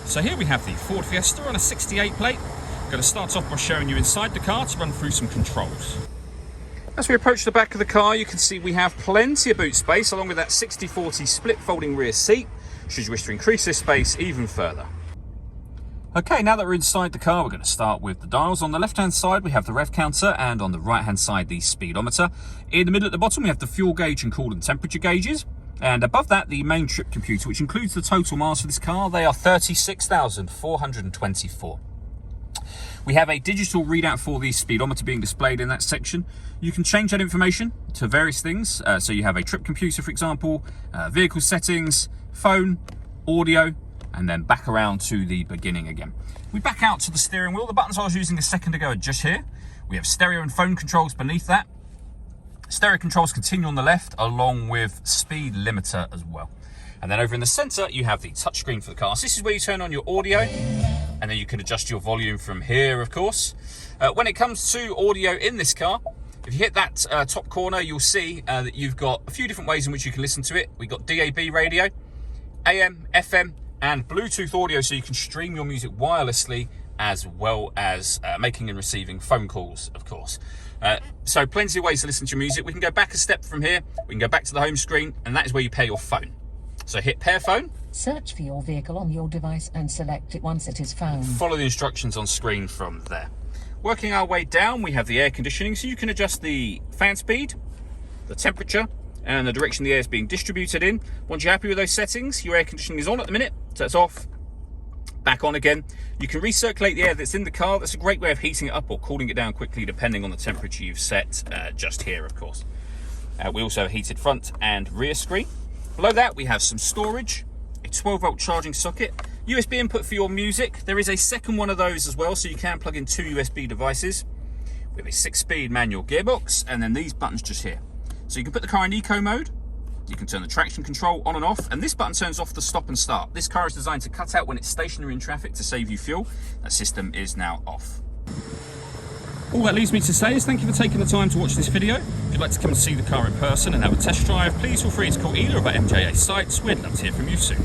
So here we have the Ford Fiesta on a 68 plate. I'm going to start off by showing you inside the car to run through some controls. As we approach the back of the car, you can see we have plenty of boot space along with that 60/40 split folding rear seat, should you wish to increase this space even further. Okay, now that we're inside the car, we're going to start with the dials. On the left-hand side, we have the rev counter, and on the right-hand side, the speedometer. In the middle at the bottom, we have the fuel gauge and coolant temperature gauges. And above that, the main trip computer, which includes the total miles for this car. They are 36,424. We have a digital readout for the speedometer being displayed in that section. You can change that information to various things. So you have a trip computer, for example, vehicle settings, phone, audio, and then back around to the beginning again. We back out to the steering wheel. The buttons I was using a second ago are just here. We have stereo and phone controls beneath that. Stereo controls continue on the left, along with speed limiter as well. And then over in the center, you have the touchscreen for the car. So this is where you turn on your audio, and then you can adjust your volume from here, of course. When it comes to audio in this car, if you hit that top corner, you'll see that you've got a few different ways in which you can listen to it. We've got DAB radio, AM, FM, and Bluetooth audio, so you can stream your music wirelessly, as well as making and receiving phone calls, of course. So plenty of ways to listen to your music. We can go back a step from here. We can go back to the home screen, and that is where you pair your phone. So hit pair phone. Search for your vehicle on your device and select it once it is found. Follow the instructions on screen from there. Working our way down, we have the air conditioning, so you can adjust the fan speed, the temperature, and the direction the air is being distributed in. Once you're happy with those settings, your air conditioning is on at the minute, so it's off. Back on again. You can recirculate the air that's in the car. That's a great way of heating it up or cooling it down quickly, depending on the temperature you've set just here, of course. We also have a heated front and rear screen. Below that, we have some storage, a 12-volt charging socket, USB input for your music. There is a second one of those as well, so you can plug in 2 USB devices. We have a 6-speed manual gearbox, and then these buttons just here. So you can put the car in eco mode. You can turn the traction control on and off, and this button turns off the stop and start. This car is designed to cut out when it's stationary in traffic to save you fuel. That system is now off. All that leaves me to say is thank you for taking the time to watch this video. If you'd like to come and see the car in person and have a test drive, please feel free to call either of our MJA sites. We'd love to hear from you soon.